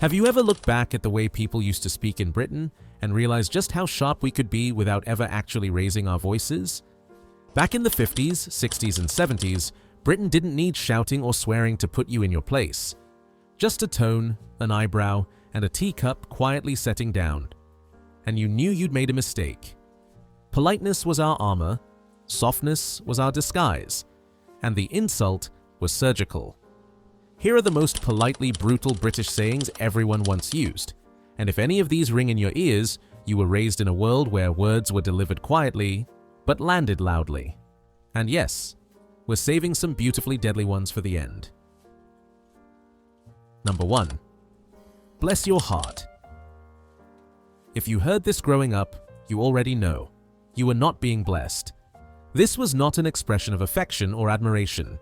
Have you ever looked back at the way people used to speak in Britain and realized just how sharp we could be without ever actually raising our voices? Back in the 50s, 60s, and 70s, Britain didn't need shouting or swearing to put you in your place. Just a tone, an eyebrow, and a teacup quietly setting down. And you knew you'd made a mistake. Politeness was our armor, softness was our disguise, and the insult was surgical. Here are the most politely brutal British sayings everyone once used, and if any of these ring in your ears, you were raised in a world where words were delivered quietly, but landed loudly. And yes, we're saving some beautifully deadly ones for the end. Number 1. Bless your heart. If you heard this growing up, you already know. You were not being blessed. This was not an expression of affection or admiration.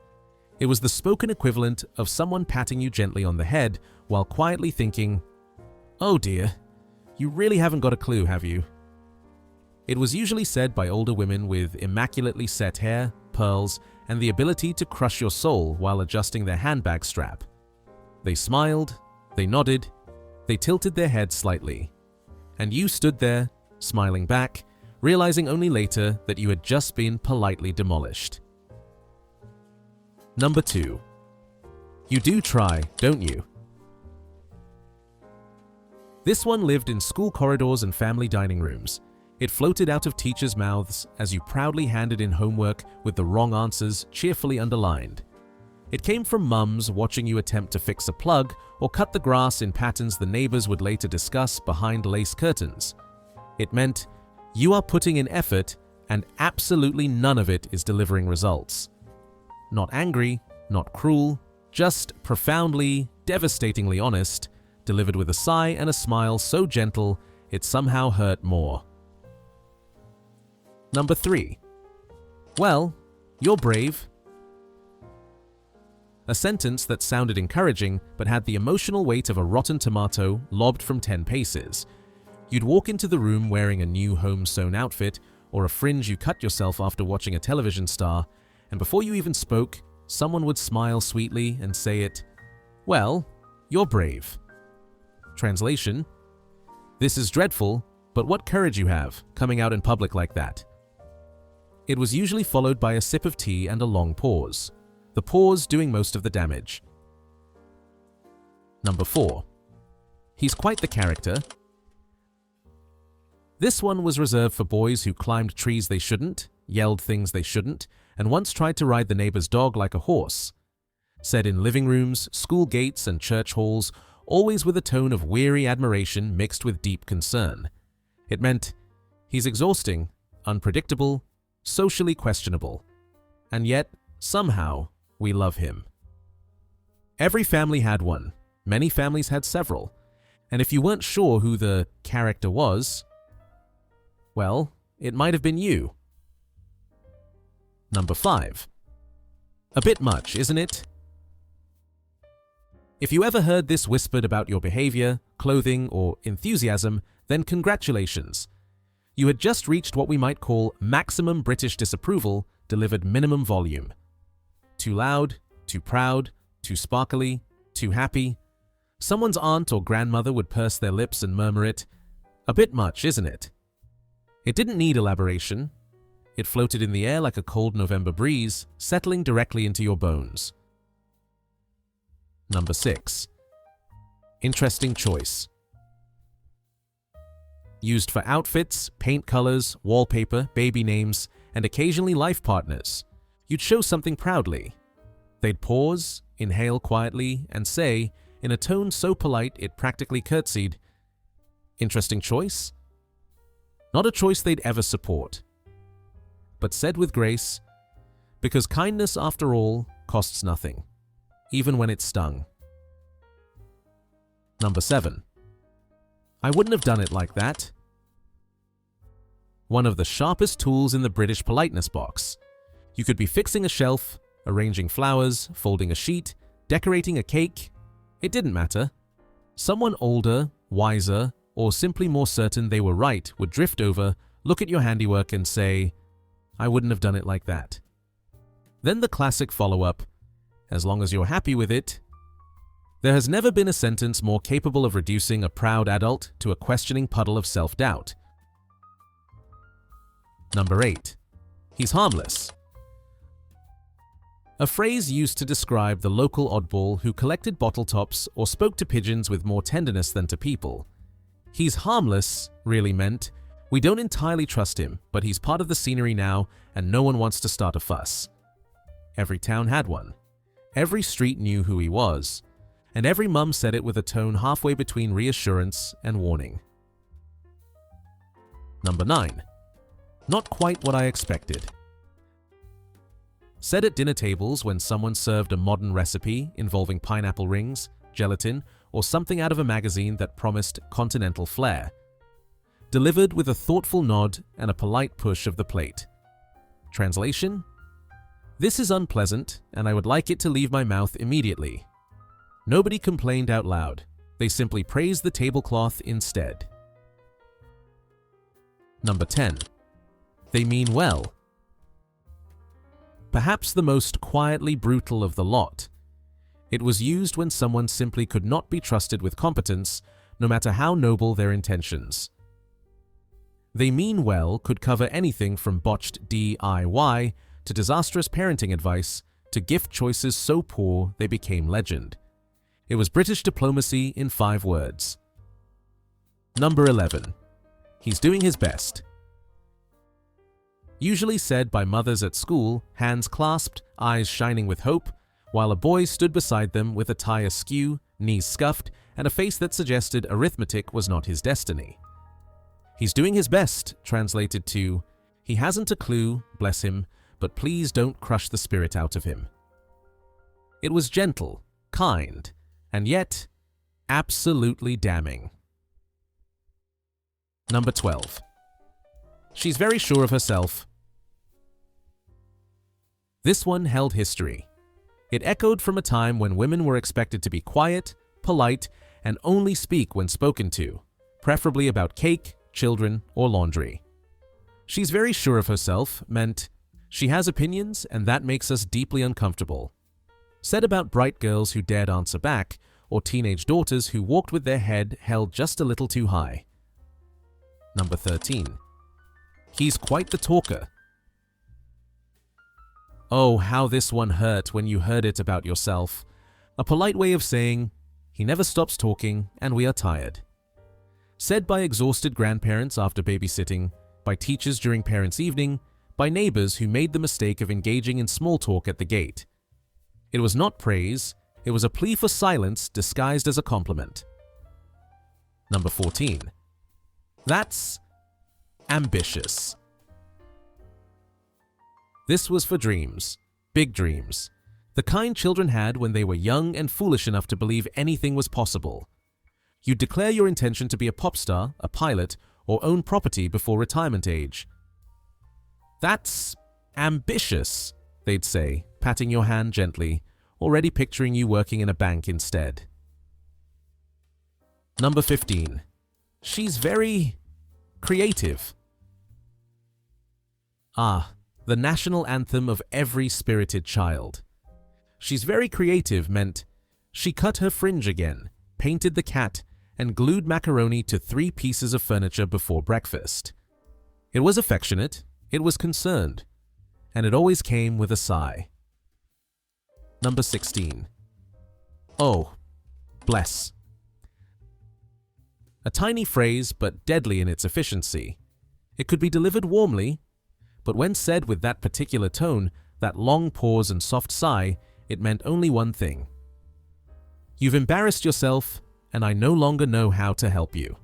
It was the spoken equivalent of someone patting you gently on the head while quietly thinking, "Oh dear, you really haven't got a clue, have you?" It was usually said by older women with immaculately set hair, pearls, and the ability to crush your soul while adjusting their handbag strap. They smiled, they nodded, they tilted their heads slightly. And you stood there, smiling back, realizing only later that you had just been politely demolished. Number 2. You do try, don't you? This one lived in school corridors and family dining rooms. It floated out of teachers' mouths as you proudly handed in homework with the wrong answers cheerfully underlined. It came from mums watching you attempt to fix a plug or cut the grass in patterns the neighbors would later discuss behind lace curtains. It meant you are putting in effort and absolutely none of it is delivering results. Not angry, not cruel, just profoundly, devastatingly honest, delivered with a sigh and a smile so gentle it somehow hurt more. Number 3. Well, you're brave. A sentence that sounded encouraging but had the emotional weight of a rotten tomato lobbed from 10 paces. You'd walk into the room wearing a new home-sewn outfit or a fringe you cut yourself after watching a television star, and before you even spoke, someone would smile sweetly and say it, "Well, you're brave." Translation: This is dreadful, but what courage you have, coming out in public like that. It was usually followed by a sip of tea and a long pause, the pause doing most of the damage. Number 4. He's quite the character. This one was reserved for boys who climbed trees they shouldn't, yelled things they shouldn't, and once tried to ride the neighbor's dog like a horse. Said in living rooms, school gates, and church halls, always with a tone of weary admiration mixed with deep concern. It meant, he's exhausting, unpredictable, socially questionable, and yet, somehow, we love him. Every family had one, many families had several, and if you weren't sure who the character was, well, it might have been you. Number 5. A bit much, isn't it? If you ever heard this whispered about your behavior, clothing, or enthusiasm, then congratulations. You had just reached what we might call maximum British disapproval, delivered minimum volume. Too loud, too proud, too sparkly, too happy. Someone's aunt or grandmother would purse their lips and murmur it, "A bit much, isn't it?" It didn't need elaboration. It floated in the air like a cold November breeze, settling directly into your bones. Number 6. Interesting choice. Used for outfits, paint colors, wallpaper, baby names, and occasionally life partners. You'd show something proudly. They'd pause, inhale quietly, and say, in a tone so polite it practically curtsied, "Interesting choice?" Not a choice they'd ever support, but said with grace, because kindness, after all, costs nothing, even when it stung. Number 7. I wouldn't have done it like that. One of the sharpest tools in the British politeness box. You could be fixing a shelf, arranging flowers, folding a sheet, decorating a cake. It didn't matter. Someone older, wiser, or simply more certain they were right would drift over, look at your handiwork and say, "I wouldn't have done it like that." Then the classic follow-up, "As long as you're happy with it." There has never been a sentence more capable of reducing a proud adult to a questioning puddle of self-doubt. Number 8. He's harmless. A phrase used to describe the local oddball who collected bottle tops or spoke to pigeons with more tenderness than to people. He's harmless really meant we don't entirely trust him, but he's part of the scenery now and no one wants to start a fuss. Every town had one. Every street knew who he was. And every mum said it with a tone halfway between reassurance and warning. Number 9. Not quite what I expected. Said at dinner tables when someone served a modern recipe involving pineapple rings, gelatin, or something out of a magazine that promised continental flair. Delivered with a thoughtful nod and a polite push of the plate. Translation? This is unpleasant, and I would like it to leave my mouth immediately. Nobody complained out loud. They simply praised the tablecloth instead. Number 10. They mean well. Perhaps the most quietly brutal of the lot. It was used when someone simply could not be trusted with competence, no matter how noble their intentions. They mean well could cover anything from botched DIY to disastrous parenting advice to gift choices so poor they became legend. It was British diplomacy in 5 words. Number 11. He's doing his best. Usually said by mothers at school, hands clasped, eyes shining with hope, while a boy stood beside them with a tie askew, knees scuffed, and a face that suggested arithmetic was not his destiny. He's doing his best translated to, he hasn't a clue, bless him, but please don't crush the spirit out of him. It was gentle, kind, and yet absolutely damning. Number 12. She's very sure of herself. This one held history. It echoed from a time when women were expected to be quiet, polite, and only speak when spoken to, preferably about cake, children, or laundry. She's very sure of herself meant she has opinions and that makes us deeply uncomfortable. Said about bright girls who dared answer back, or teenage daughters who walked with their head held just a little too high. Number 13. He's quite the talker. Oh, how this one hurt when you heard it about yourself. A polite way of saying, he never stops talking and we are tired. Said by exhausted grandparents after babysitting, by teachers during parents' evening, by neighbours who made the mistake of engaging in small talk at the gate. It was not praise, it was a plea for silence disguised as a compliment. Number 14. That's ambitious. This was for dreams, big dreams, the kind children had when they were young and foolish enough to believe anything was possible. You'd declare your intention to be a pop star, a pilot, or own property before retirement age. That's ambitious, they'd say, patting your hand gently, already picturing you working in a bank instead. Number 15. She's very creative. Ah, the national anthem of every spirited child. She's very creative meant she cut her fringe again, painted the cat, and glued macaroni to 3 pieces of furniture before breakfast. It was affectionate, it was concerned, and it always came with a sigh. Number 16. Oh, bless. A tiny phrase, but deadly in its efficiency. It could be delivered warmly, but when said with that particular tone, that long pause and soft sigh, it meant only one thing. You've embarrassed yourself, and I no longer know how to help you.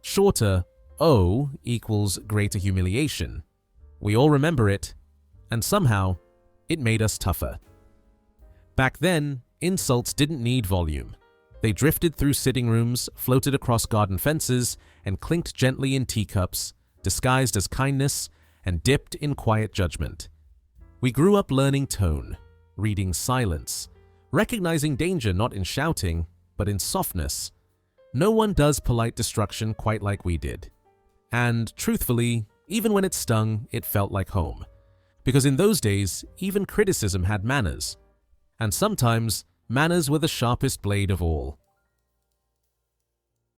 Shorter, oh equals greater humiliation. We all remember it, and somehow, it made us tougher. Back then, insults didn't need volume. They drifted through sitting rooms, floated across garden fences, and clinked gently in teacups, disguised as kindness, and dipped in quiet judgment. We grew up learning tone, reading silence, recognizing danger not in shouting, but in softness. No one does polite destruction quite like we did. And truthfully, even when it stung, it felt like home. Because in those days, even criticism had manners. And sometimes, manners were the sharpest blade of all.